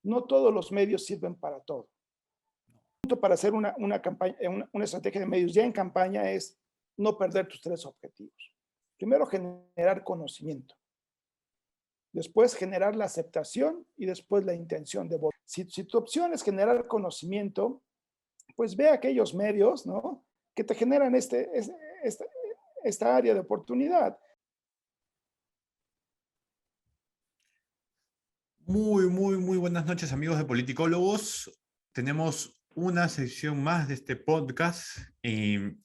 no todos los medios sirven para todo. Para hacer una campaña, una estrategia de medios ya en campaña es no perder tus tres objetivos. Primero, generar conocimiento. Después, generar la aceptación y después la intención de voto. Si tu opción es generar conocimiento, pues ve aquellos medios, ¿no?, que te generan esta área de oportunidad. Muy buenas noches, amigos de Politicólogos. Tenemos una sección más de este podcast.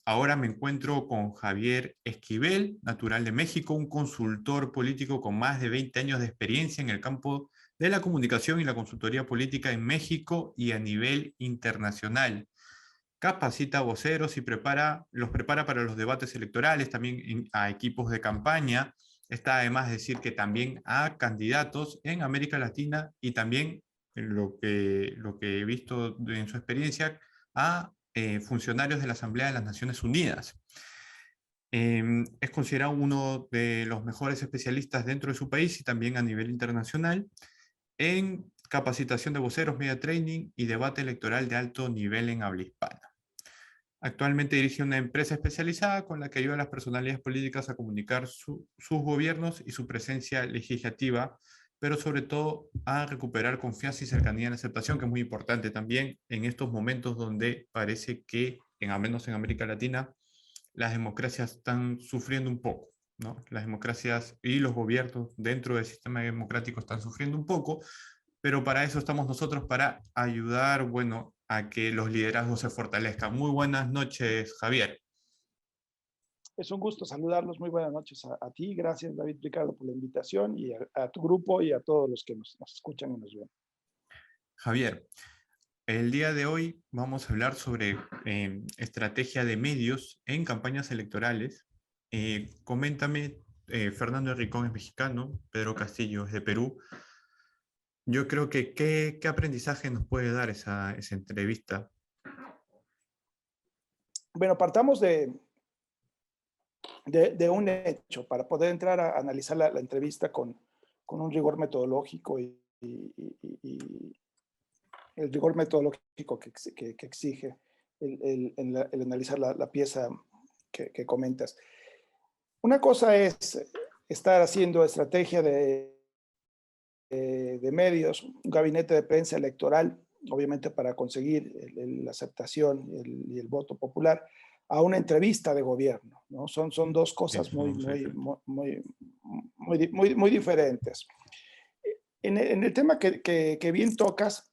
Ahora me encuentro con Javier Esquivel, natural de México, un consultor político con más de 20 años de experiencia en el campo de la comunicación y la consultoría política en México y a nivel internacional. Capacita a voceros y los prepara para los debates electorales, también a equipos de campaña. Está además de decir que también a candidatos en América Latina y también, lo que he visto en su experiencia, a funcionarios de la Asamblea de las Naciones Unidas. Es considerado uno de los mejores especialistas dentro de su país y también a nivel internacional en capacitación de voceros, media training y debate electoral de alto nivel en habla hispana. Actualmente dirige una empresa especializada con la que ayuda a las personalidades políticas a comunicar sus gobiernos y su presencia legislativa, pero sobre todo a recuperar confianza y cercanía en la aceptación, que es muy importante también en estos momentos donde parece que, al menos en América Latina, las democracias están sufriendo un poco, ¿no? Las democracias y los gobiernos dentro del sistema democrático están sufriendo un poco, pero para eso estamos nosotros, para ayudar, bueno, a que los liderazgos se fortalezcan. Muy buenas noches, Javier. Es un gusto saludarlos. Muy buenas noches a ti. Gracias, David Ricardo, por la invitación y a tu grupo y a todos los que nos escuchan y nos ven. Javier, el día de hoy vamos a hablar sobre estrategia de medios en campañas electorales. Coméntame, Fernando Henricón es mexicano, Pedro Castillo es de Perú. Yo creo que ¿qué aprendizaje nos puede dar esa entrevista? Bueno, partamos de un hecho para poder entrar a analizar la entrevista con un rigor metodológico y el rigor metodológico que exige el analizar la pieza que comentas. Una cosa es estar haciendo estrategia de medios, un gabinete de prensa electoral, obviamente para conseguir la aceptación y el voto popular, a una entrevista de gobierno, ¿no? Son dos cosas muy diferentes. En el tema que bien tocas,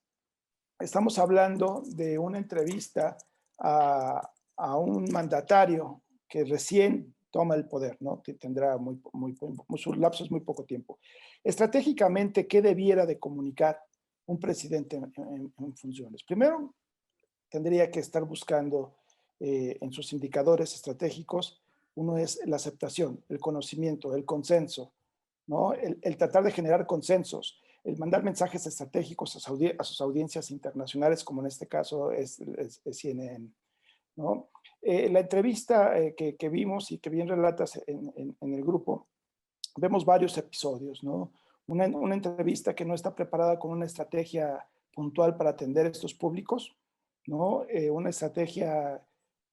estamos hablando de una entrevista a un mandatario que recién toma el poder, ¿no? Que tendrá su lapso es muy poco tiempo. Estratégicamente, ¿qué debiera de comunicar un presidente en funciones? Primero, tendría que estar buscando en sus indicadores estratégicos, uno es la aceptación, el conocimiento, el consenso, ¿no? El tratar de generar consensos, el mandar mensajes estratégicos a sus audiencias internacionales, como en este caso es CNN, ¿no? La entrevista que vimos y que bien relatas en el grupo, vemos varios episodios, ¿no? Una entrevista que no está preparada con una estrategia puntual para atender a estos públicos, ¿no? Una estrategia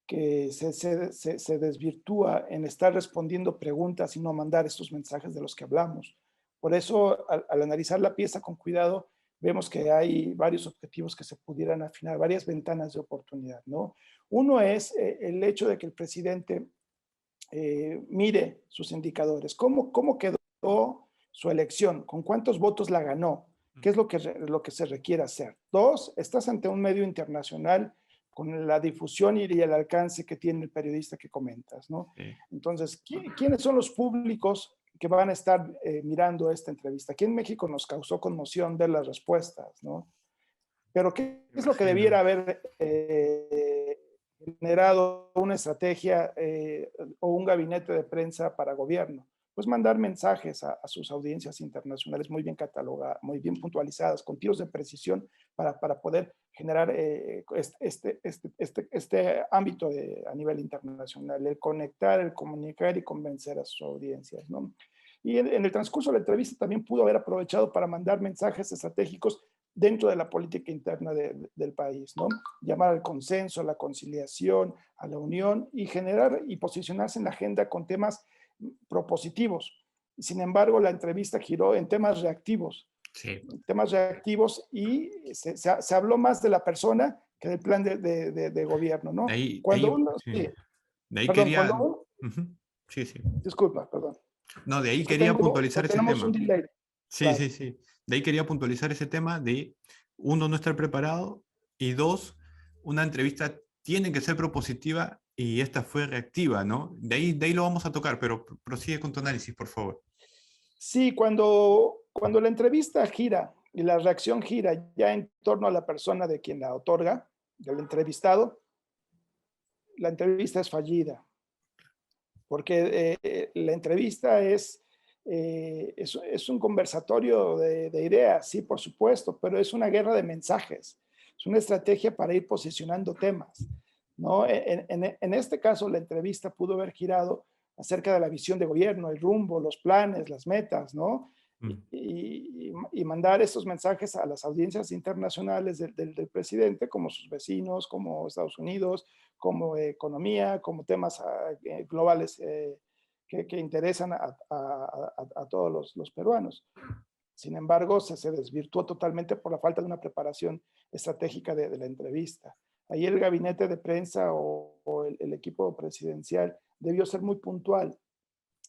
que se desvirtúa en estar respondiendo preguntas y no mandar estos mensajes de los que hablamos. Por eso, al analizar la pieza con cuidado, vemos que hay varios objetivos que se pudieran afinar, varias ventanas de oportunidad, ¿no? Uno es el hecho de que el presidente mire sus indicadores. ¿Cómo quedó su elección? ¿Con cuántos votos la ganó? ¿Qué es lo que se requiere hacer? Dos, estás ante un medio internacional con la difusión y el alcance que tiene el periodista que comentas, ¿no? Sí. Entonces, ¿quiénes son los públicos que van a estar mirando esta entrevista? Aquí en México nos causó conmoción ver las respuestas, ¿no? Pero ¿qué es lo que debiera haber generado una estrategia o un gabinete de prensa para gobierno? Pues mandar mensajes a sus audiencias internacionales muy bien catalogadas, muy bien puntualizadas, con tiros de precisión para poder generar este ámbito a nivel internacional, el conectar, el comunicar y convencer a sus audiencias, ¿no? Y en el transcurso de la entrevista también pudo haber aprovechado para mandar mensajes estratégicos dentro de la política interna del país, ¿no? Llamar al consenso, a la conciliación, a la unión y generar y posicionarse en la agenda con temas propositivos. Sin embargo, la entrevista giró en Sí. temas reactivos y se habló más de la persona que del plan de gobierno, ¿no? Cuando uno, Sí. sí, De ahí perdón, quería, cuando uno, ujú, sí, sí. disculpa, perdón, No, de ahí es que quería puntualizar ese tenemos un tema. delay, Sí, sí, claro. sí. De ahí quería puntualizar ese tema de, uno, no estar preparado, y dos, una entrevista tiene que ser propositiva y esta fue reactiva, ¿no? De ahí lo vamos a tocar, pero prosigue con tu análisis, por favor. Sí, cuando la entrevista gira y la reacción gira ya en torno a la persona de quien la otorga, del entrevistado, la entrevista es fallida, porque la entrevista es un conversatorio de ideas, sí, por supuesto, pero es una guerra de mensajes, es una estrategia para ir posicionando temas, ¿no? En este caso, la entrevista pudo haber girado acerca de la visión de gobierno, el rumbo, los planes, las metas, ¿no? Mm. Y mandar esos mensajes a las audiencias internacionales del presidente, como sus vecinos, como Estados Unidos, como economía, como temas globales que interesan a todos los peruanos. Sin embargo, se desvirtuó totalmente por la falta de una preparación estratégica de la entrevista. Ahí el gabinete de prensa o el equipo presidencial debió ser muy puntual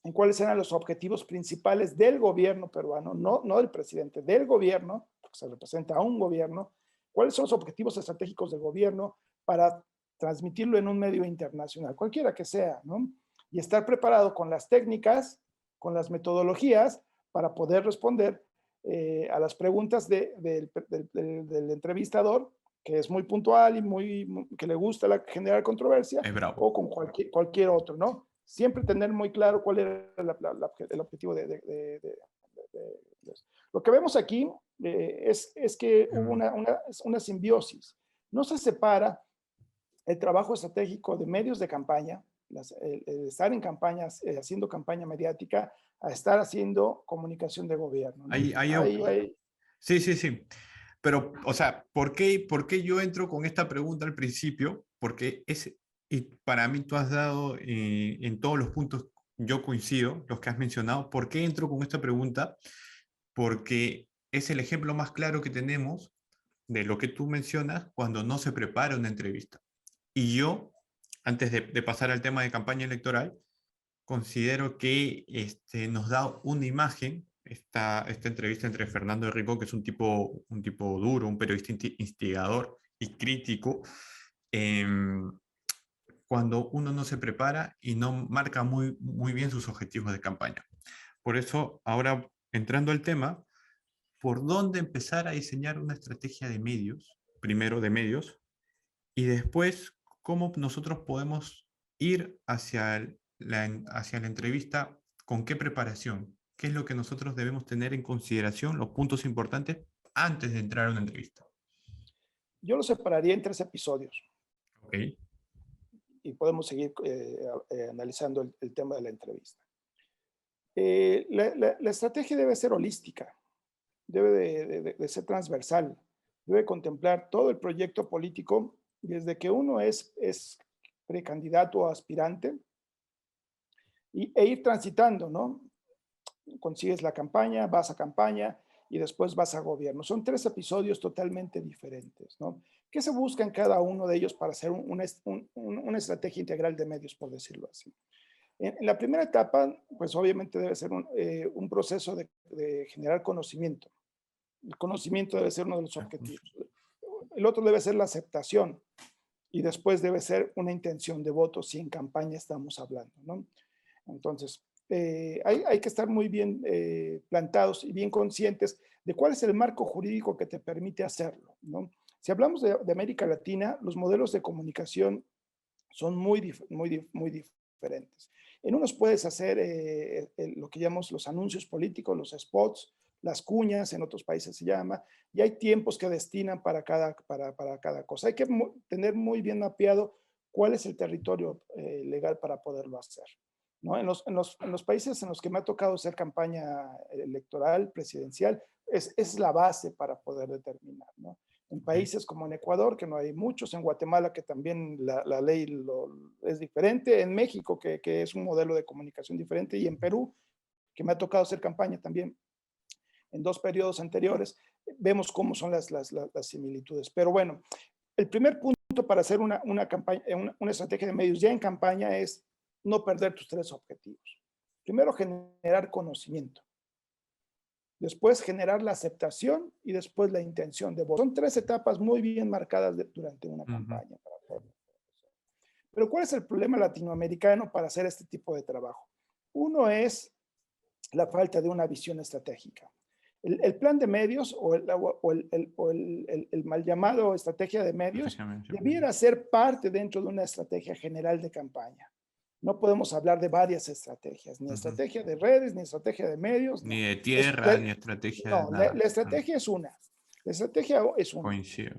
en cuáles eran los objetivos principales del gobierno peruano, no del presidente, del gobierno, porque se representa a un gobierno, cuáles son los objetivos estratégicos del gobierno para transmitirlo en un medio internacional, cualquiera que sea, ¿no? Y estar preparado con las técnicas, con las metodologías para poder responder a las preguntas del entrevistador, que es muy puntual y que le gusta generar controversia, Es bravo. o con cualquier otro, ¿no? Siempre tener muy claro cuál era el objetivo de eso. Lo que vemos aquí es que hubo Mm. una simbiosis. No se separa el trabajo estratégico de medios de campaña, el estar en campañas, haciendo campaña mediática, a estar haciendo comunicación de gobierno, ¿no? Sí, sí, sí. Pero, o sea, ¿por qué yo entro con esta pregunta al principio? Porque y para mí tú has dado en todos los puntos, yo coincido, los que has mencionado. ¿Por qué entro con esta pregunta? Porque es el ejemplo más claro que tenemos de lo que tú mencionas cuando no se prepara una entrevista. Y yo, antes de pasar al tema de campaña electoral, considero que nos da una imagen esta entrevista entre Fernando Rico, que es un tipo duro, un periodista instigador y crítico, em, cuando uno no se prepara y no marca muy, muy bien sus objetivos de campaña. Por eso, ahora entrando al tema, ¿por dónde empezar a diseñar una estrategia de medios? Primero de medios, y después, ¿cómo nosotros podemos ir hacia la entrevista? ¿Con qué preparación? ¿Qué es lo que nosotros debemos tener en consideración, los puntos importantes antes de entrar a una entrevista? Yo lo separaría en 3 episodios Ok. y podemos seguir analizando el tema de la entrevista. La estrategia debe ser holística, debe de ser transversal, debe contemplar todo el proyecto político desde que uno es precandidato o aspirante e ir transitando, ¿no? Consigues la campaña, vas a campaña y después vas a gobierno. Son 3 episodios totalmente diferentes, ¿no? ¿Qué se busca en cada uno de ellos para hacer una estrategia integral de medios, por decirlo así? En la primera etapa, pues obviamente debe ser un proceso de generar conocimiento. El conocimiento debe ser uno de los objetivos. El otro debe ser la aceptación y después debe ser una intención de voto si en campaña estamos hablando, ¿no? Entonces, hay que estar muy bien plantados y bien conscientes de cuál es el marco jurídico que te permite hacerlo, ¿no? Si hablamos de América Latina, los modelos de comunicación son muy diferentes. En unos puedes hacer lo que llamamos los anuncios políticos, los spots, las cuñas, en otros países se llama, y hay tiempos que destinan para cada cosa. Hay que tener muy bien mapeado cuál es el territorio legal para poderlo hacer, ¿no? En los países en los que me ha tocado hacer campaña electoral, presidencial, es la base para poder determinar, ¿no? En Ok. países como en Ecuador, que no hay muchos, en Guatemala, que también la ley es diferente, en México, que es un modelo de comunicación diferente, y en Perú, que me ha tocado hacer campaña también en 2 periodos anteriores, vemos cómo son las similitudes. Pero bueno, el primer punto para hacer una campaña, una estrategia de medios ya en campaña es no perder tus 3 objetivos. Primero, generar conocimiento. Después, generar la aceptación y después la intención de voto. Son 3 etapas muy bien marcadas durante una Ujú. campaña. Pero ¿cuál es el problema latinoamericano para hacer este tipo de trabajo? Uno es la falta de una visión estratégica. El plan de medios o el mal llamado estrategia de medios Prácticamente. debiera ser parte dentro de una estrategia general de campaña. No podemos hablar de varias estrategias, ni Ujú. estrategia de redes, ni estrategia de medios, Ni no. de Es, tierra, la, ni estrategia de no, la, nada. la Ah, estrategia es una. La estrategia es una. coincido.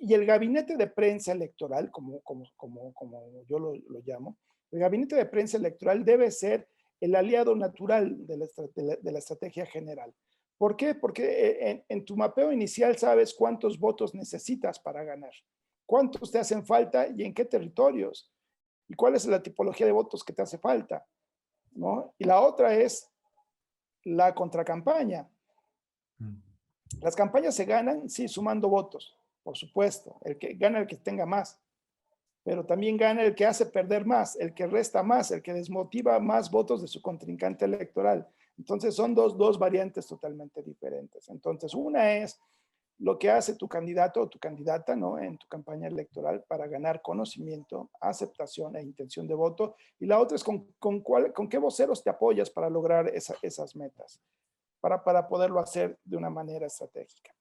Y el gabinete de prensa electoral, como yo lo llamo, el gabinete de prensa electoral debe ser el aliado natural de la estrategia general. ¿Por qué? Porque en tu mapeo inicial sabes cuántos votos necesitas para ganar, cuántos te hacen falta y en qué territorios, y cuál es la tipología de votos que te hace falta, ¿no? Y la otra es la contracampaña. Mm. Las campañas se ganan, sí, sumando votos, por supuesto. El que gana el que tenga más, pero también gana el que hace perder más, el que resta más, el que desmotiva más votos de su contrincante electoral. Entonces son dos variantes totalmente diferentes. Entonces una es lo que hace tu candidato o tu candidata, ¿no? En tu campaña electoral para ganar conocimiento, aceptación e intención de voto. Y la otra es con qué voceros te apoyas para lograr esas metas, para poderlo hacer de una manera estratégica.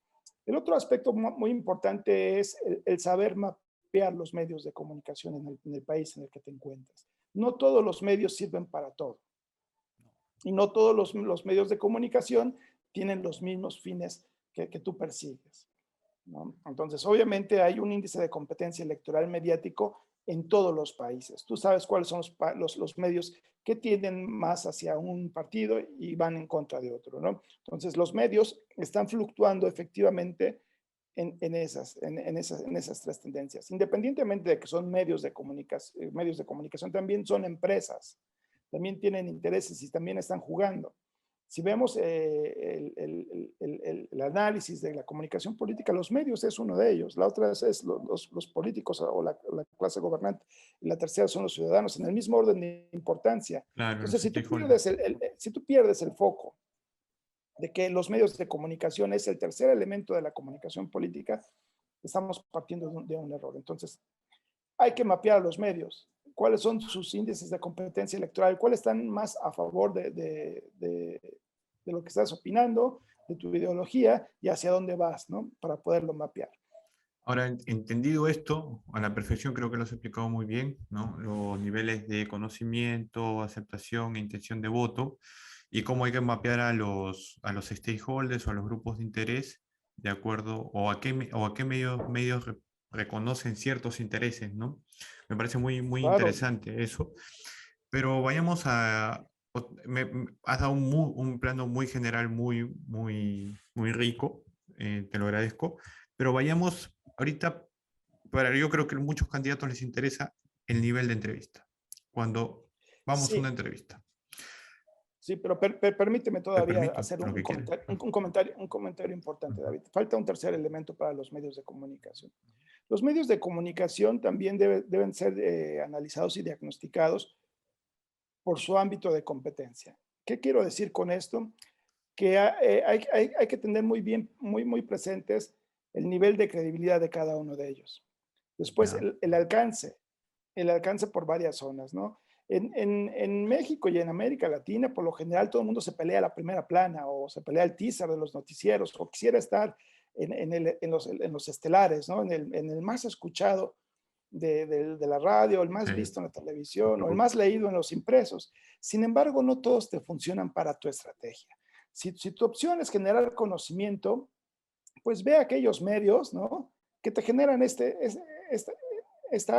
El otro aspecto muy importante es el saber mapear los medios de comunicación en el país en el que te encuentras. No todos los medios sirven para todo y no todos los medios de comunicación tienen los mismos fines que tú persigues, ¿no? Entonces, obviamente hay un índice de competencia electoral mediático en todos los países. Tú sabes cuáles son los medios que tienden más hacia un partido y van en contra de otro, ¿no? Entonces, los medios están fluctuando efectivamente en esas 3 tendencias. Independientemente de que son medios de comunicación, también son empresas, también tienen intereses y también están jugando. Si vemos el análisis de la comunicación política, los medios es uno de ellos, la otra es los políticos o la clase gobernante, y la tercera son los ciudadanos, en el mismo orden de importancia. Claro, Entonces, los si tú stakeholders. pierdes si tú pierdes el foco de que los medios de comunicación es el tercer elemento de la comunicación política, estamos partiendo de un error. Entonces, hay que mapear a los medios. ¿Cuáles son sus índices de competencia electoral? ¿Cuáles están más a favor de lo que estás opinando, de tu ideología y hacia dónde vas, ¿no? Para poderlo mapear. Ahora, entendido esto, a la perfección creo que lo has explicado muy bien, ¿no? Los niveles de conocimiento, aceptación e intención de voto, y cómo hay que mapear a los stakeholders o a los grupos de interés, de acuerdo, o a qué medios reconocen ciertos intereses, ¿no? Me parece muy, muy Claro, interesante eso. Pero vayamos has dado un plano muy general, muy, muy, muy rico, te lo agradezco, pero vayamos ahorita, yo creo que a muchos candidatos les interesa el nivel de entrevista. Cuando vamos a una sí, entrevista, sí, pero permíteme te todavía permito hacer lo un que quieras. comentario, un comentario importante, Ujú. David. Falta un tercer elemento para los medios de comunicación. Los medios de comunicación también deben ser analizados y diagnosticados por su ámbito de competencia. ¿Qué quiero decir con esto? Que hay que tener muy bien, muy presentes el nivel de credibilidad de cada uno de ellos. Después, Ya. el alcance por varias zonas, ¿no? En México y en América Latina, por lo general, todo el mundo se pelea la primera plana o se pelea el teaser de los noticieros o quisiera estar en los estelares, ¿no? En el más escuchado de la radio, el Sí, más visto en la no te televisión o el más preocupes. leído en los impresos. Sin embargo, no todos te funcionan para tu estrategia. Si tu opción es generar conocimiento, pues ve aquellos medios, ¿no? Que te generan esta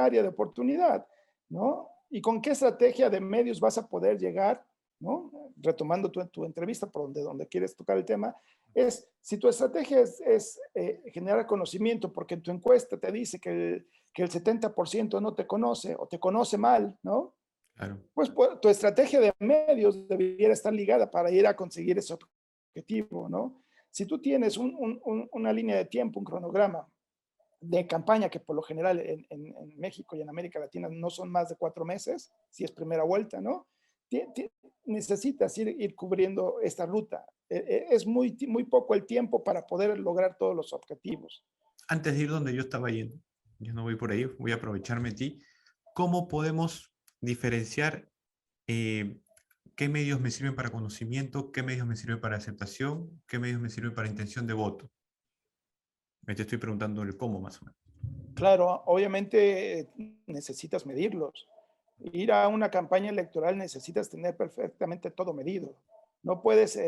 área de oportunidad, ¿no? ¿Y con qué estrategia de medios vas a poder llegar? ¿No? Retomando tu entrevista por donde quieres tocar el tema, es si tu estrategia es generar conocimiento, porque en tu encuesta te dice que el 70% no te conoce o te conoce mal, ¿no? Claro. Pues tu estrategia de medios debería estar ligada para ir a conseguir ese objetivo, ¿no? Si tú tienes una línea de tiempo, un cronograma de campaña que por lo general en México y en América Latina no son más de 4 meses, si es primera vuelta, ¿no? Necesitas ir cubriendo esta ruta. Es muy poco el tiempo para poder lograr todos los objetivos. Antes de ir donde yo estaba yendo, yo no voy por ahí, voy a aprovecharme de ti. ¿Cómo podemos diferenciar qué medios me sirven para conocimiento, qué medios me sirven para aceptación, qué medios me sirven para intención de voto? Me te estoy preguntando el cómo más o menos. Claro, obviamente necesitas medirlos. Ir a una campaña electoral necesitas tener perfectamente todo medido. No puedes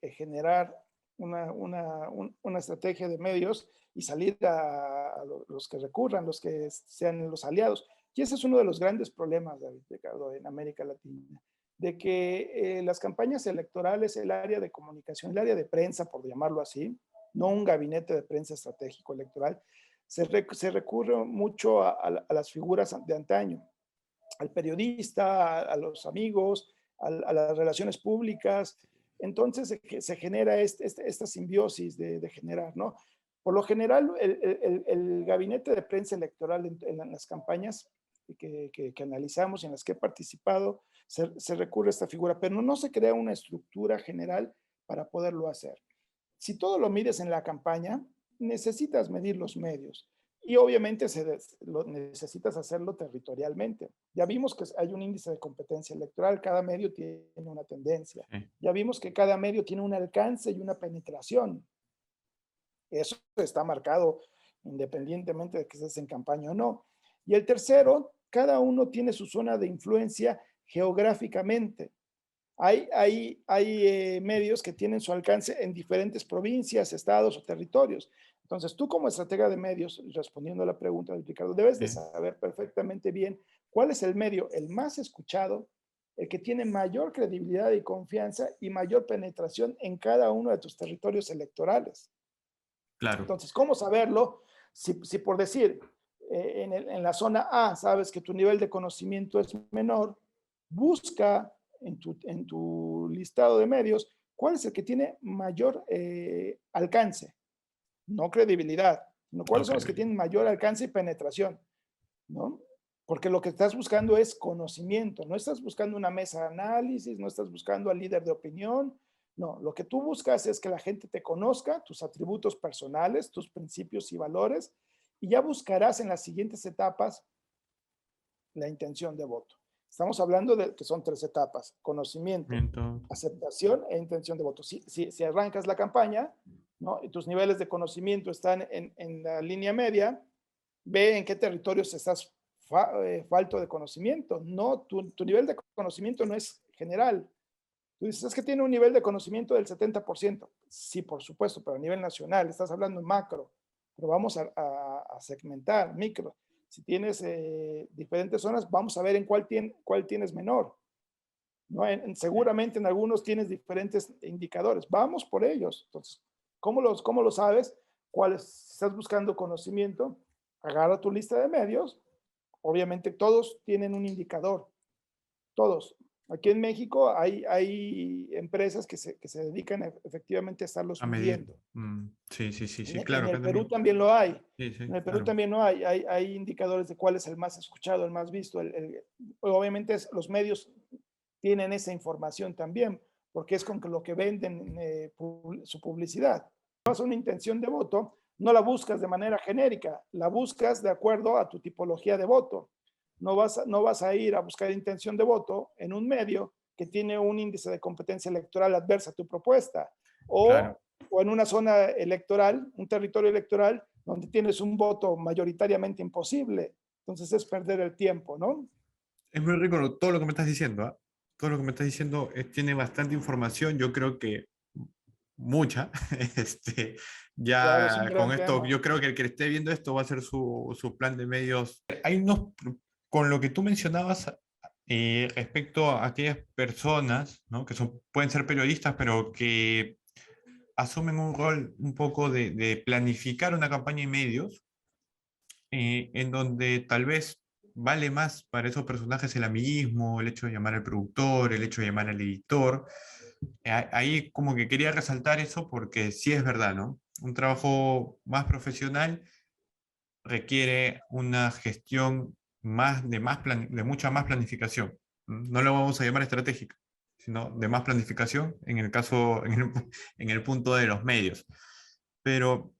generar una estrategia de medios y salir a los que recurran, los que sean los aliados. Y ese es uno de los grandes problemas, David Ricardo, en América Latina, de que las campañas electorales, el área de comunicación, el área de prensa, por llamarlo así, no un gabinete de prensa estratégico electoral, se recurre mucho a las figuras de antaño, al periodista, a los amigos, a las relaciones públicas. Entonces se genera esta simbiosis de generar, ¿no? Por lo general, el gabinete de prensa electoral en las campañas que analizamos y en las que he participado, se recurre a esta figura, pero no se crea una estructura general para poderlo hacer. Si todo lo mides en la campaña, necesitas medir los medios y obviamente necesitas hacerlo territorialmente. Ya vimos que hay un índice de competencia electoral, cada medio tiene una tendencia. Sí. Ya vimos que cada medio tiene un alcance y una penetración. Eso está marcado independientemente de que estés en campaña o no. Y el tercero, cada uno tiene su zona de influencia geográficamente. Hay medios que tienen su alcance en diferentes provincias, estados o territorios. Entonces, tú como estratega de medios, respondiendo a la pregunta de Ricardo, debes de saber perfectamente bien cuál es el medio el más escuchado, el que tiene mayor credibilidad y confianza y mayor penetración en cada uno de tus territorios electorales. Claro. Entonces, ¿cómo saberlo? Si por decir, en la zona A sabes que tu nivel de conocimiento es menor, busca en tu listado de medios cuál es el que tiene mayor alcance, no credibilidad, sino cuáles son los que tienen mayor alcance y penetración, ¿no? Porque lo que estás buscando es conocimiento, no estás buscando una mesa de análisis, no estás buscando al líder de opinión, no, lo que tú buscas es que la gente te conozca, tus atributos personales, tus principios y valores, y ya buscarás en las siguientes etapas la intención de voto. Estamos hablando de que son 3 etapas: conocimiento, aceptación e intención de voto. Si arrancas la campaña, ¿no?, y tus niveles de conocimiento están en la línea media, ve en qué territorios estás falto de conocimiento. No, tu nivel de conocimiento no es general. Tú dices, es que tiene un nivel de conocimiento del 70%. Sí, por supuesto, pero a nivel nacional, estás hablando en macro, pero vamos a segmentar, micro. Si tienes diferentes zonas, vamos a ver en cuál tienes menor, ¿no? Seguramente en algunos tienes diferentes indicadores. Vamos por ellos. Entonces, ¿cómo lo sabes? Si estás buscando conocimiento, agarra tu lista de medios. Obviamente todos tienen un indicador. Todos. Aquí en México hay empresas que se dedican efectivamente a estarlos A medir. midiendo. Sí, En claro. el Acá Perú también. también lo hay. Sí, En el Perú claro. también lo hay. Hay indicadores de cuál es el más escuchado, el más visto. Obviamente los medios tienen esa información también, porque es con lo que venden su publicidad. Si vas a una intención de voto, no la buscas de manera genérica, la buscas de acuerdo a tu tipología de voto. No vas a ir a buscar intención de voto en un medio que tiene un índice de competencia electoral adversa a tu propuesta, Claro. o en una zona electoral, un territorio electoral, donde tienes un voto mayoritariamente imposible. Entonces es perder el tiempo, ¿no? Es muy rico todo lo que me estás diciendo, ¿eh? Todo lo que me estás diciendo tiene bastante información, yo creo que mucha. Claro, es un Ya con gran esto, tema. yo creo que el que esté viendo esto va a hacer su plan de medios. Hay unos, con lo que tú mencionabas respecto a aquellas personas, ¿no? Que pueden ser periodistas, pero que asumen un rol un poco de planificar una campaña de medios, en donde tal vez vale más para esos personajes el amiguismo, el hecho de llamar al productor, el hecho de llamar al editor. Ahí como que quería resaltar eso porque sí es verdad, ¿no? Un trabajo más profesional requiere una gestión de mucha más planificación. No lo vamos a llamar estratégica, sino de más planificación en el caso, en el punto de los medios. Pero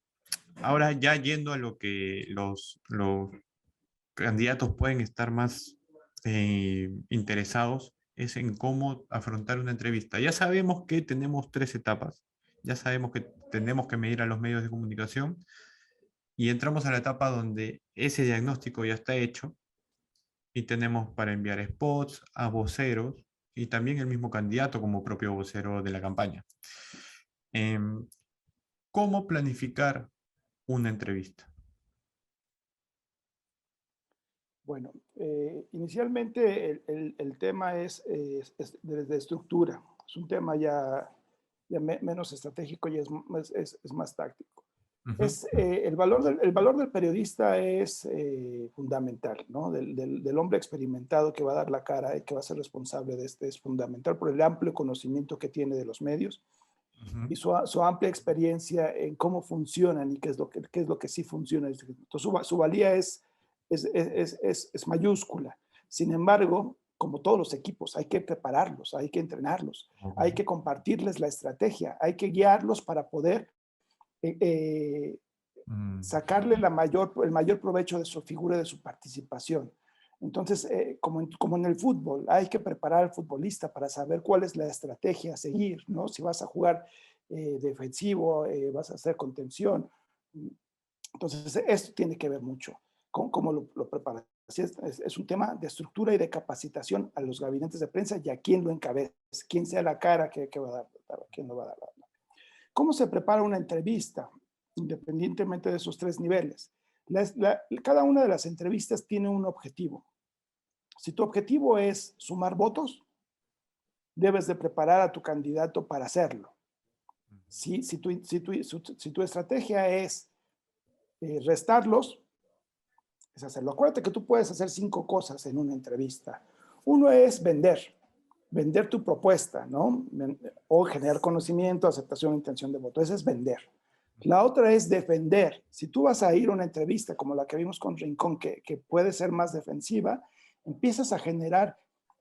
ahora ya yendo a lo que los candidatos pueden estar más interesados es en cómo afrontar una entrevista. Ya sabemos que tenemos tres etapas, ya sabemos que tenemos que medir a los medios de comunicación y entramos a la etapa donde ese diagnóstico ya está hecho y tenemos para enviar spots a voceros y también el mismo candidato como propio vocero de la campaña. Em, ¿Cómo planificar una entrevista? Bueno, inicialmente el tema es de estructura. Es un tema ya menos estratégico y es más táctico. Ujú. El valor del periodista es fundamental, ¿no? Del hombre experimentado que va a dar la cara y que va a ser responsable de este es fundamental por el amplio conocimiento que tiene de los medios Ujú. y su amplia experiencia en cómo funcionan y qué es lo que sí funciona. Entonces, su valía es mayúscula. Sin embargo, como todos los equipos, hay que prepararlos, hay que entrenarlos, Ok. hay que compartirles la estrategia, hay que guiarlos para poder eh, eh, Mm. sacarle el mayor provecho de su figura, de su participación. Entonces, como en el fútbol, hay que preparar al futbolista para saber cuál es la estrategia a seguir, ¿no? Si vas a jugar defensivo, vas a hacer contención. Entonces, esto tiene que ver mucho con cómo lo preparas. Así es un tema de estructura y de capacitación a los gabinetes de prensa y a quién lo encabece, quién sea la cara que va a dar, quién lo va a dar. ¿Cómo se prepara una entrevista? Independientemente de esos tres niveles. Cada una de las entrevistas tiene un objetivo. Si tu objetivo es sumar votos, debes de preparar a tu candidato para hacerlo. Si tu estrategia es restarlos, es hacerlo. Acuérdate que tú puedes hacer 5 cosas en una entrevista. Uno es vender tu propuesta, ¿no? O generar conocimiento, aceptación, intención de voto. Ese es vender. La otra es defender. Si tú vas a ir a una entrevista como la que vimos con Rincón, que puede ser más defensiva, empiezas a generar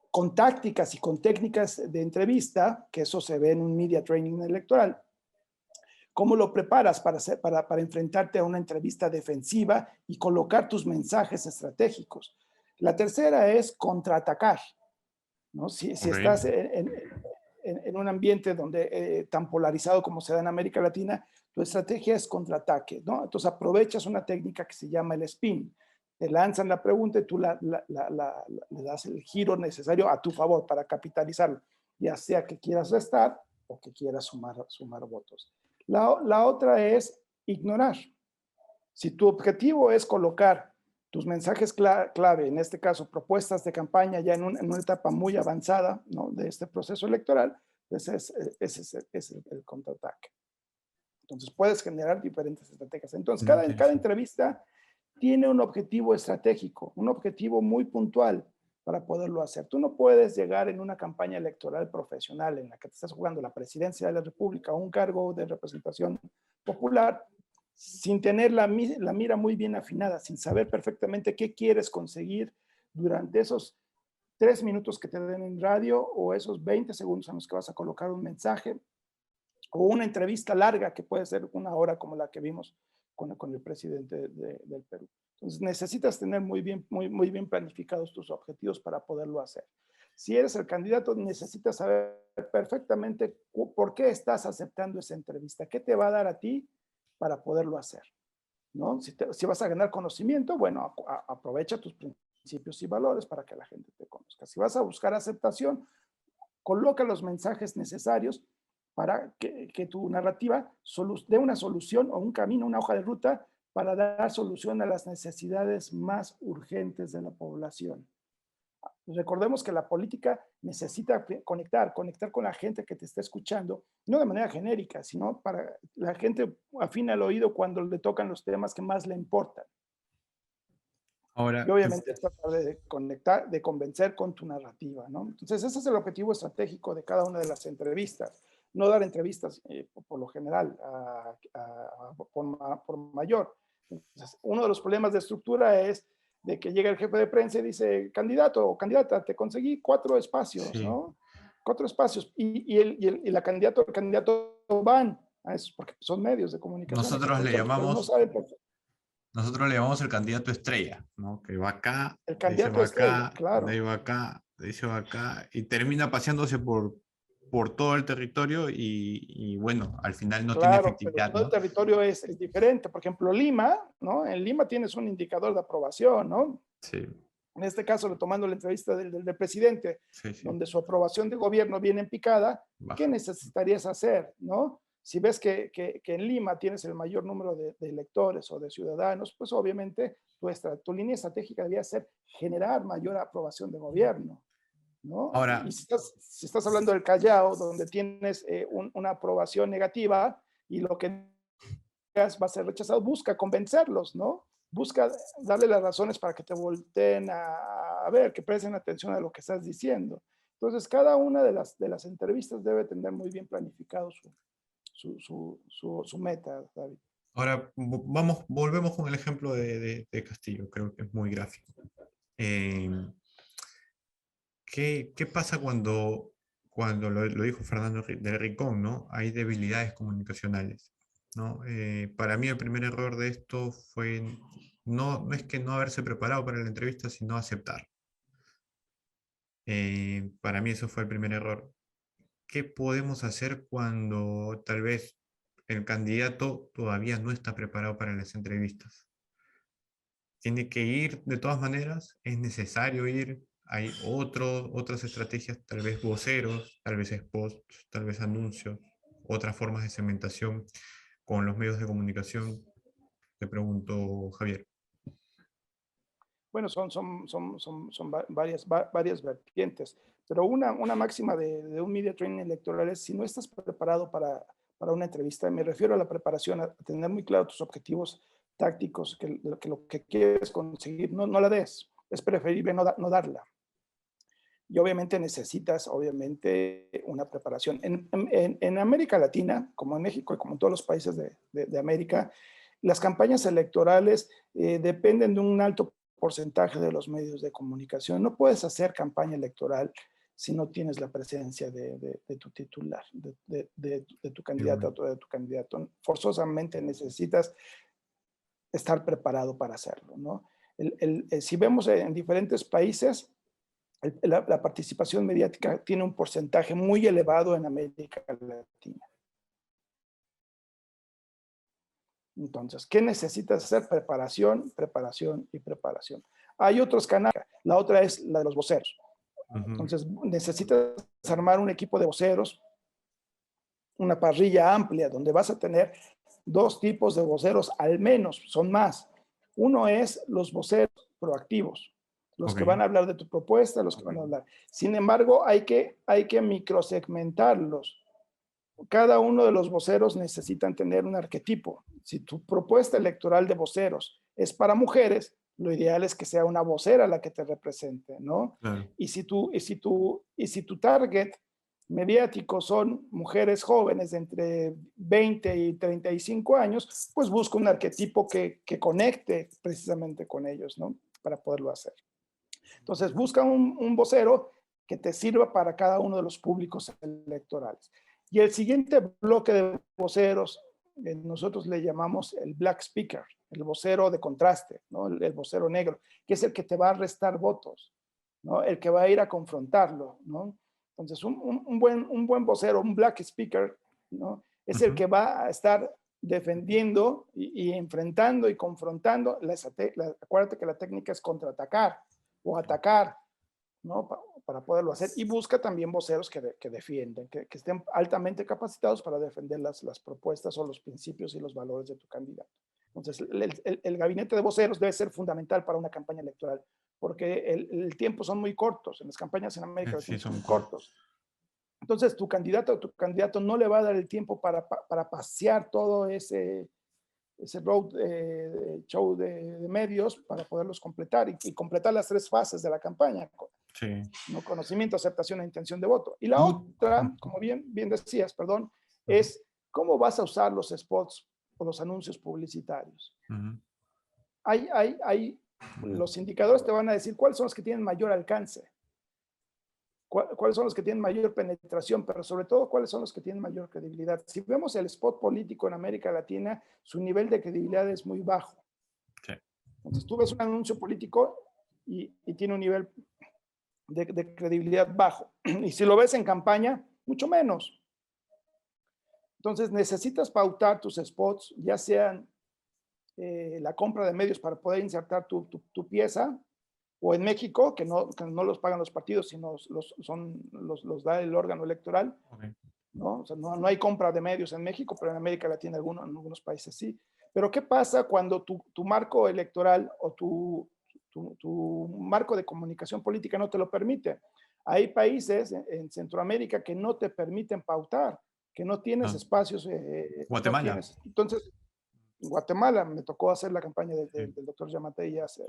con tácticas y con técnicas de entrevista, que eso se ve en un media training electoral. ¿Cómo lo preparas para enfrentarte a una entrevista defensiva y colocar tus mensajes estratégicos? La tercera es contraatacar, ¿no? Si Ok. estás en un ambiente donde tan polarizado como se da en América Latina, tu estrategia es contraataque, ¿no? Entonces aprovechas una técnica que se llama el spin. Te lanzan la pregunta y tú le das el giro necesario a tu favor para capitalizarlo, ya sea que quieras restar o que quieras sumar votos. La otra es ignorar. Si tu objetivo es colocar tus mensajes clave, en este caso propuestas de campaña ya en una etapa muy avanzada, ¿no?, de este proceso electoral, pues ese es el contraataque. Entonces puedes generar diferentes estrategias. Entonces cada Interesante. entrevista tiene un objetivo estratégico, un objetivo muy puntual para poderlo hacer. Tú no puedes llegar en una campaña electoral profesional en la que te estás jugando la presidencia de la República o un cargo de representación popular sin tener la mira muy bien afinada, sin saber perfectamente qué quieres conseguir durante esos 3 minutos que te den en radio o esos 20 segundos en los que vas a colocar un mensaje o una entrevista larga que puede ser una hora como la que vimos con el presidente del Perú. Entonces necesitas tener muy bien planificados tus objetivos para poderlo hacer. Si eres el candidato, necesitas saber perfectamente por qué estás aceptando esa entrevista, qué te va a dar a ti para poderlo hacer, ¿no? Si vas a ganar conocimiento, bueno, aprovecha tus principios y valores para que la gente te conozca. Si vas a buscar aceptación, coloca los mensajes necesarios para que tu narrativa dé una solución o un camino, una hoja de ruta para dar solución a las necesidades más urgentes de la población. Recordemos que la política necesita conectar con la gente que te está escuchando, no de manera genérica, sino para la gente afina el oído cuando le tocan los temas que más le importan. Y Ahora, obviamente es tratar de conectar, de convencer con tu narrativa, ¿no? Entonces, ese es el objetivo estratégico de cada una de las entrevistas. No dar entrevistas, por lo general, por mayor. Entonces, uno de los problemas de estructura es de que llega el jefe de prensa y dice, candidato o candidata, te conseguí 4 espacios, sí, ¿no? 4 espacios. Y la candidato o el candidato van a eso, porque son medios de comunicación nosotros le exitosos, pero no llamamos, saben por qué. nosotros le llamamos el candidato estrella, ¿no? Que va acá, El de ahí se candidato va estrella, acá, de ahí claro. va acá, de ahí se va acá, y termina paseándose por todo el territorio y bueno, al final no tiene Claro, pero efectividad, todo el ¿no? territorio es diferente. Por ejemplo, Lima, ¿no? En Lima tienes un indicador de aprobación, ¿no? Sí, En este caso, retomando la entrevista del presidente, sí, sí, donde su aprobación de gobierno viene en picada, ¿qué baja. necesitarías hacer, no? Si ves que en Lima tienes el mayor número de electores o de ciudadanos, pues obviamente tu línea estratégica debería ser generar mayor aprobación de gobierno, ¿no? Y Ahora, si estás hablando del Callao, donde tienes una aprobación negativa y lo que va a ser rechazado, busca convencerlos, ¿no? Busca darle las razones para que te volteen a ver, que presten atención a lo que estás diciendo. Entonces, cada una de las entrevistas debe tener muy bien planificado su meta, David. ahora vamos, volvemos con el ejemplo de Castillo, creo que es muy gráfico. Eh, ¿qué pasa cuando lo dijo Fernando del Rincón, ¿no? Hay debilidades comunicacionales, ¿no? Para mí el primer error de esto fue, no es que no haberse preparado para la entrevista, sino aceptar. Para mí eso fue el primer error. ¿Qué podemos hacer cuando tal vez el candidato todavía no está preparado para las entrevistas? Tiene que ir de todas maneras, es necesario ir, hay otras estrategias, tal vez voceros, tal vez spots, tal vez anuncios, otras formas de segmentación con los medios de comunicación. Te pregunto, Javier. Bueno, son varias vertientes, pero una máxima de un media training electoral es si no estás preparado para una entrevista, me refiero a la preparación, a tener muy claro tus objetivos tácticos, que lo que quieres conseguir, no la des, es preferible no darla. Y obviamente necesitas, obviamente, una preparación. En América Latina, como en México y como en todos los países de América, las campañas electorales dependen de un alto porcentaje de los medios de comunicación. No puedes hacer campaña electoral si no tienes la presencia de tu titular, de tu Qué candidato bueno. o de tu candidato. Forzosamente necesitas estar preparado para hacerlo, ¿no? Si vemos en diferentes países, la participación mediática tiene un porcentaje muy elevado en América Latina. Entonces, ¿qué necesitas hacer? Preparación, preparación y preparación. Hay otros canales. La otra es la de los voceros. Ujú. Entonces, necesitas armar un equipo de voceros, una parrilla amplia, donde vas a tener 2 tipos de voceros, al menos, son más. Uno es los voceros proactivos, los Ok, que van a hablar de tu propuesta, los que van a hablar. Sin embargo, hay que microsegmentarlos. Cada uno de los voceros necesitan tener un arquetipo. Si tu propuesta electoral de voceros es para mujeres, lo ideal es que sea una vocera la que te represente, ¿no? claro. Y si tu target mediático son mujeres jóvenes de entre 20 y 35 años, pues busca un arquetipo que conecte precisamente con ellos, ¿no? Para poderlo hacer. Entonces, busca un vocero que te sirva para cada uno de los públicos electorales. Y el siguiente bloque de voceros, nosotros le llamamos el black speaker, el vocero de contraste, ¿no? El vocero negro, que es el que te va a restar votos, ¿no? El que va a ir a confrontarlo, ¿no? Entonces, un buen vocero, un black speaker, ¿no? Es el Ujú. que va a estar defendiendo y enfrentando y confrontando. Acuérdate que la técnica es contraatacar o atacar, ¿no? Para poderlo hacer. Y busca también voceros que defienden, que estén altamente capacitados para defender las propuestas o los principios y los valores de tu candidato. Entonces, el gabinete de voceros debe ser fundamental para una campaña electoral, porque el tiempo son muy cortos, en las campañas en América Sí, Latina son son muy cortos. cortos. Entonces, tu candidato o tu candidato no le va a dar el tiempo para pasear todo ese road show de medios para poderlos completar y completar las 3 fases de la campaña, Sí. ¿no? Conocimiento, aceptación e intención de voto. Y la Tú, otra, como bien decías, perdón, ujú, es cómo vas a usar los spots o los anuncios publicitarios. ujú, ujú. Los indicadores te van a decir cuáles son los que tienen mayor alcance, cuáles son los que tienen mayor penetración, pero sobre todo cuáles son los que tienen mayor credibilidad. Si vemos el spot político en América Latina, su nivel de credibilidad es muy bajo. Sí. Entonces tú ves un anuncio político y tiene un nivel de credibilidad bajo. Y si lo ves en campaña, mucho menos. Entonces necesitas pautar tus spots, ya sean la compra de medios para poder insertar tu pieza, o en México, que no los pagan los partidos, sino los da el órgano electoral, Ok. ¿no? O sea, no hay compra de medios en México, pero en América Latina en algunos países sí. Pero ¿qué pasa cuando tu marco electoral o tu marco de comunicación política no te lo permite? Hay países en Centroamérica que no te permiten pautar, que no tienes No, espacios, no Guatemala. tienes. Entonces, en Guatemala me tocó hacer la campaña Sí, del doctor Yamatei hace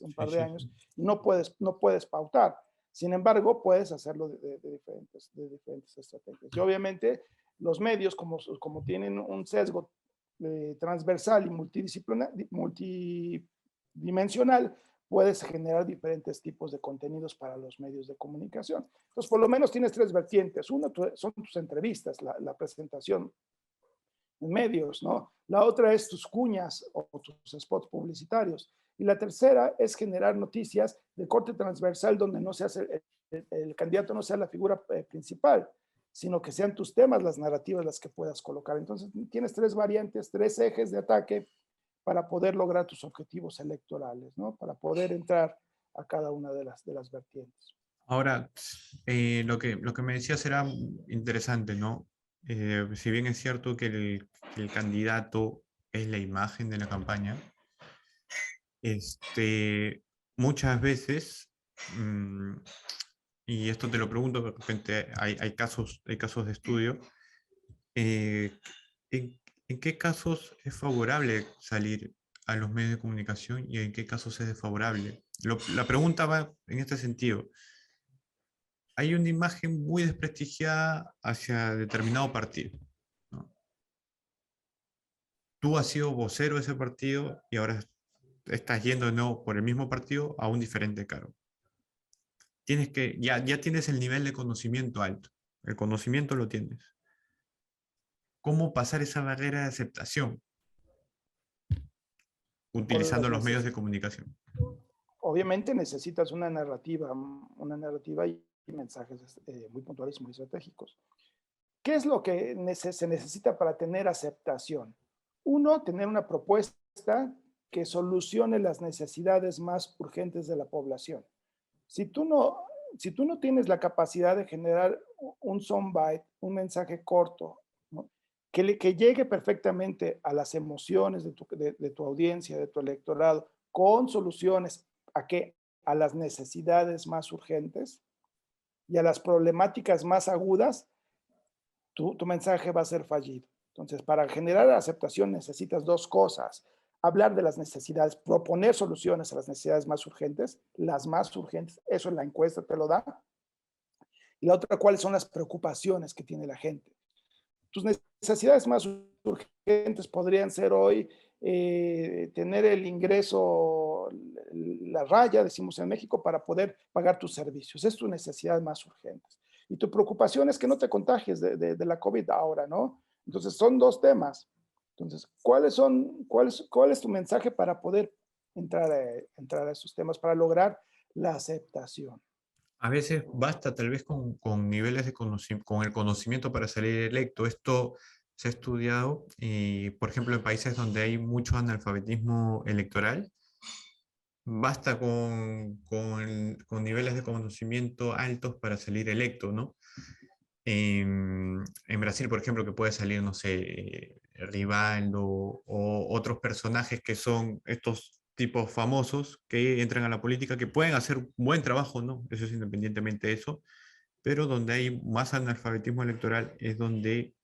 un sí, par de sí, años sí. y no puedes pautar. Sin embargo, puedes hacerlo de diferentes estrategias. Y obviamente los medios, como tienen un sesgo transversal y multidimensional, puedes generar diferentes tipos de contenidos para los medios de comunicación. Entonces, por lo menos tienes 3 vertientes. Uno son tus entrevistas, la presentación en medios, ¿no? La otra es tus cuñas o tus spots publicitarios. Y la tercera es generar noticias de corte transversal donde no seas el candidato no sea la figura principal, sino que sean tus temas, las narrativas, las que puedas colocar. Entonces, tienes 3 variantes, 3 ejes de ataque para poder lograr tus objetivos electorales, ¿no? Para poder entrar a cada una de las vertientes. Ahora, lo que me decías era interesante, ¿no? Si bien es cierto que el candidato es la imagen de la campaña, muchas veces, mm, y esto te lo pregunto, de repente hay casos de estudio, eh, ¿en qué casos es favorable salir a los medios de comunicación y en qué casos es desfavorable? La pregunta va en este sentido. Hay una imagen muy desprestigiada hacia determinado partido, ¿no? Tú has sido vocero de ese partido y ahora estás yendo de nuevo por el mismo partido a un diferente cargo. Ya tienes el nivel de conocimiento alto. El conocimiento lo tienes. ¿Cómo pasar esa barrera de aceptación O utilizando las los medios de comunicación? Obviamente necesitas una narrativa y mensajes muy puntuales, muy estratégicos. ¿Qué es lo que se necesita para tener aceptación? Uno, tener una propuesta que solucione las necesidades más urgentes de la población. Si tú no, si tú no tienes la capacidad de generar un soundbite, un mensaje corto, ¿no? Que llegue perfectamente a las emociones de tu audiencia, de tu electorado, con soluciones a qué? A las necesidades más urgentes y a las problemáticas más agudas, tu mensaje va a ser fallido. Entonces, para generar aceptación necesitas 2 cosas. Hablar de las necesidades, proponer soluciones a las necesidades las más urgentes, eso en la encuesta te lo da. Y la otra, cuáles son las preocupaciones que tiene la gente. Tus necesidades más urgentes podrían ser hoy tener el ingreso, la raya, decimos en México, para poder pagar tus servicios. Es tu necesidad más urgente. Y tu preocupación es que no te contagies de la COVID ahora, ¿no? Entonces, son 2 temas. Entonces, ¿cuál es tu mensaje para poder entrar a esos temas, para lograr la aceptación? A veces basta tal vez con niveles de con el conocimiento para salir electo. Esto se ha estudiado, por ejemplo, en países donde hay mucho analfabetismo electoral. Basta con niveles de conocimiento altos para salir electo, ¿no? En Brasil, por ejemplo, que puede salir, no sé, Rivaldo o otros personajes que son estos tipos famosos que entran a la política, que pueden hacer buen trabajo, ¿no? Eso es independientemente de eso, pero donde hay más analfabetismo electoral es donde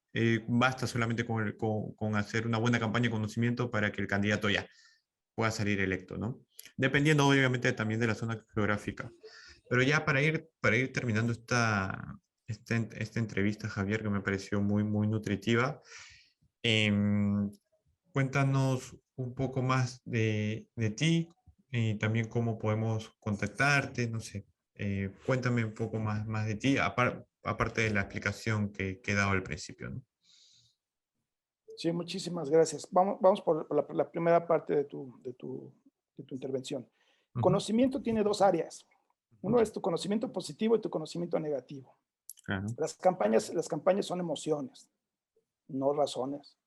basta solamente con hacer una buena campaña de conocimiento para que el candidato ya pueda salir electo, ¿no? Dependiendo obviamente también de la zona geográfica. Pero ya para ir terminando esta entrevista, Javier, que me pareció muy, muy nutritiva, em, cuéntanos un poco más de ti y también cómo podemos contactarte, no sé. Cuéntame un poco más de ti, aparte de la explicación que he dado al principio, ¿no? Sí, muchísimas gracias. Vamos por la primera parte de tu intervención. Ujú, Conocimiento tiene dos áreas. ujú, Uno es tu conocimiento positivo y tu conocimiento negativo. claro, Las campañas son emociones, no razones.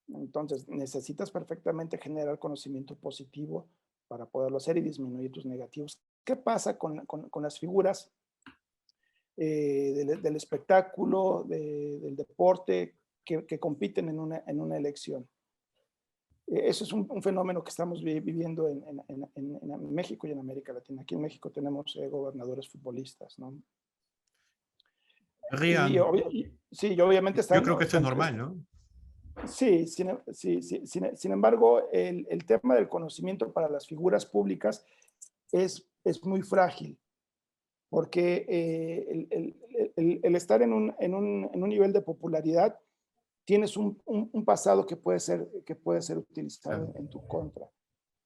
Entonces, necesitas perfectamente generar conocimiento positivo para poderlo hacer y disminuir tus negativos. ¿Qué pasa con las figuras del espectáculo, del deporte que compiten en una elección? Eso es un fenómeno que estamos viviendo en México y en América Latina. Aquí en México tenemos gobernadores futbolistas, ¿no? Y, Rían, sí, y obviamente yo están, creo que esto es están, normal, ¿no? sí, sin embargo, el tema del conocimiento para las figuras públicas es muy frágil, porque el estar en un nivel de popularidad, tienes un pasado que puede ser utilizado Claro, en tu contra,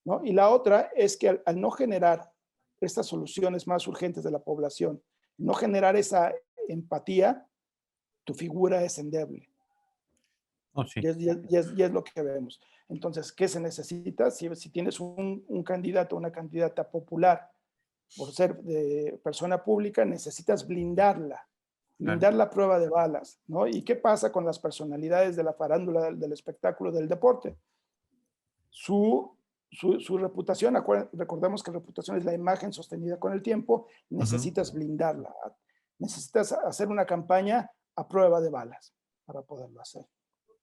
¿no? Y la otra es que al no generar estas soluciones más urgentes de la población, no generar esa empatía, tu figura es endeble. oh, sí, Y es lo que vemos. Entonces, ¿qué se necesita? Si tienes un candidato o una candidata popular por ser de persona pública, necesitas blindarla, claro, blindar la prueba de balas, ¿no? ¿Y qué pasa con las personalidades de la farándula, del espectáculo, del deporte? Su reputación, recordemos que reputación es la imagen sostenida con el tiempo, ujú, necesitas blindarla, necesitas hacer una campaña a prueba de balas para poderlo hacer,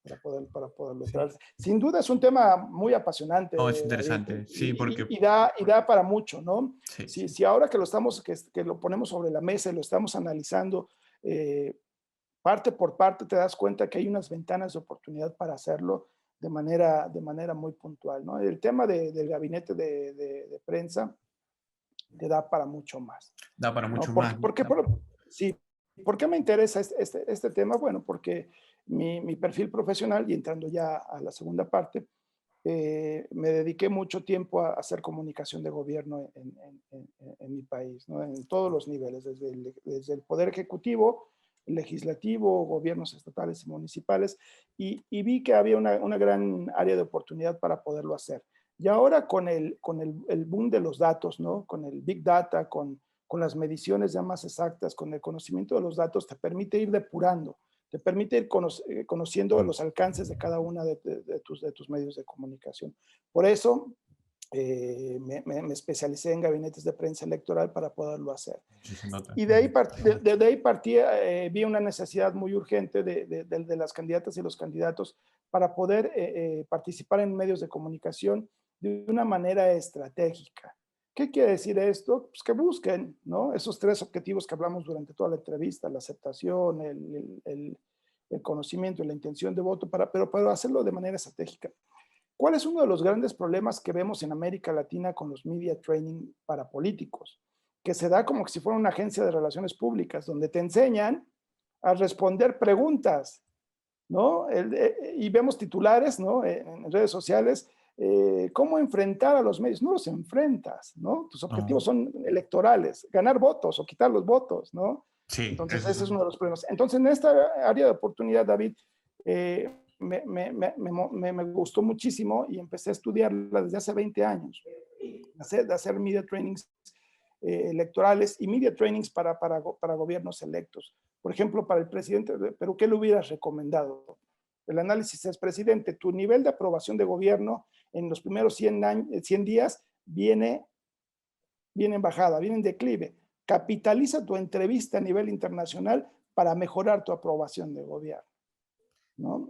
para poderlo sí. entrar. Sin duda es un tema muy No, es apasionante, David, interesante, sí, y, porque y- y da, y da para mucho, ¿no? sí, Si, sí. si ahora que lo ponemos sobre la mesa y lo estamos analizando eh, parte por parte, te das cuenta que hay unas ventanas de oportunidad para hacerlo de manera muy puntual, ¿no? El tema del gabinete de prensa te da para mucho más, Da para ¿no? mucho ¿Por, más, qué- ¿no? por qué- sí, ¿por qué me interesa este tema? Bueno, porque mi perfil profesional, y entrando ya a la segunda parte, me dediqué mucho tiempo a hacer comunicación de gobierno en mi país, ¿no? En todos los niveles, desde el Poder Ejecutivo, legislativo, gobiernos estatales y municipales, y vi que había una gran área de oportunidad para poderlo hacer. Y ahora con el boom de los datos, ¿no? Con el Big Data, con las mediciones ya más exactas, con el conocimiento de los datos, te permite ir depurando, te permite ir conociendo Mm, los alcances de cada una de tus medios de comunicación. Por eso me especialicé en gabinetes de prensa electoral para poderlo hacer. sí se nota. Y de ahí, Ujú. de ahí partí, vi una necesidad muy urgente de las candidatas y los candidatos para poder participar en medios de comunicación de una manera estratégica. ¿Qué quiere decir esto? Pues que busquen, ¿no? Esos tres objetivos que hablamos durante toda la entrevista: la aceptación, el conocimiento y la intención de voto, pero hacerlo de manera estratégica. ¿Cuál es uno de los grandes problemas que vemos en América Latina con los media training para políticos? Que se da como si fuera una agencia de relaciones públicas, donde te enseñan a responder preguntas, ¿no? Y vemos titulares, ¿no? En redes sociales, cómo enfrentar a los medios. No los enfrentas, ¿no? Tus No, objetivos son electorales, ganar votos o quitar los votos, ¿no? sí, Entonces, eso es ese es uno de los problemas. Entonces, en esta área de oportunidad, David, me gustó muchísimo y empecé a estudiarla desde hace 20 años, de hacer media trainings electorales y media trainings para gobiernos electos. Por ejemplo, para el presidente de Perú, ¿qué le hubieras recomendado? El análisis es: presidente, tu nivel de aprobación de gobierno en los primeros 100 días viene en bajada, viene en declive. Capitaliza tu entrevista a nivel internacional para mejorar tu aprobación de gobierno, ¿no?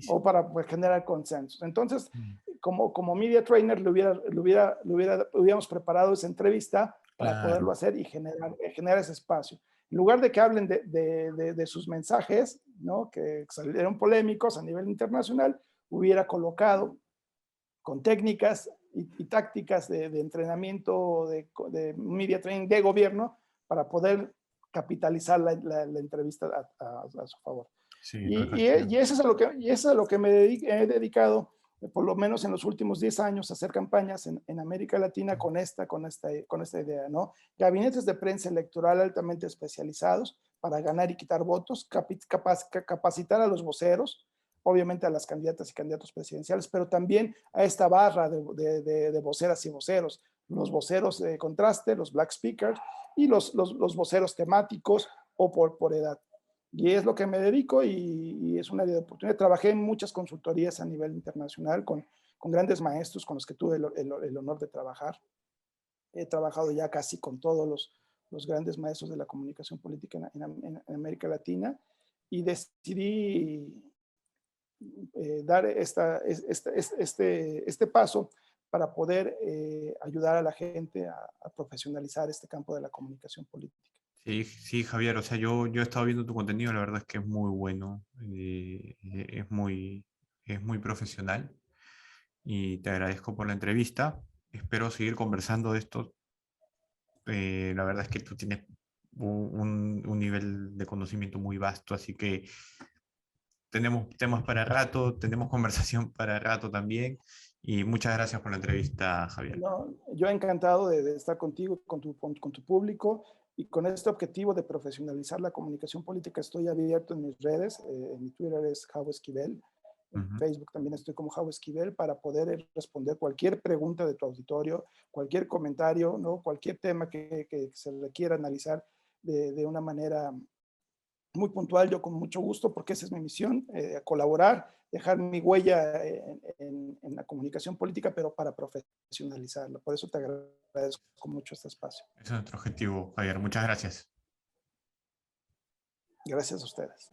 o para pues, generar consensos. Entonces, Mm, como media trainer, hubiéramos preparado esa entrevista para poderlo claro, hacer y generar ese espacio. En lugar de que hablen de sus mensajes, ¿no? Que salieron polémicos a nivel internacional, hubiera colocado con técnicas y tácticas de entrenamiento, de media training de gobierno, para poder capitalizar la entrevista a su favor. sí, no Y, deja y, de ser. y eso es a lo que, y eso es a lo que he dedicado, por lo menos en los últimos 10 años, a hacer campañas en América Latina con esta idea, ¿no? Gabinetes de prensa electoral altamente especializados para ganar y quitar votos, capacitar a los voceros, obviamente a las candidatas y candidatos presidenciales, pero también a esta barra de voceras y voceros, los voceros de contraste, los black speakers y los voceros temáticos o por edad. Y es lo que me dedico y es una área de oportunidad. Trabajé en muchas consultorías a nivel internacional con grandes maestros con los que tuve el honor de trabajar. He trabajado ya casi con todos los grandes maestros de la comunicación política en América Latina y decidí dar este paso para poder ayudar a la gente a profesionalizar este campo de la comunicación política. Sí, sí, Javier, o sea, yo he estado viendo tu contenido, la verdad es que es muy bueno, es muy profesional y te agradezco por la entrevista. Espero seguir conversando de esto. La verdad es que tú tienes un nivel de conocimiento muy vasto, así que tenemos temas para rato, tenemos conversación para rato también. Y muchas gracias por la entrevista, Javier. No, yo encantado de estar contigo, con tu público y con este objetivo de profesionalizar la comunicación política. Estoy abierto en mis redes, en mi Twitter es Javo Esquivel, en Ujú. Facebook también estoy como Javo Esquivel para poder responder cualquier pregunta de tu auditorio, cualquier comentario, ¿no? Cualquier tema que se requiera analizar de una manera muy puntual, yo con mucho gusto, porque esa es mi misión, colaborar, dejar mi huella en la comunicación política, pero para profesionalizarla. Por eso te agradezco mucho este espacio. Ese es nuestro objetivo, Javier. Muchas gracias. Gracias a ustedes.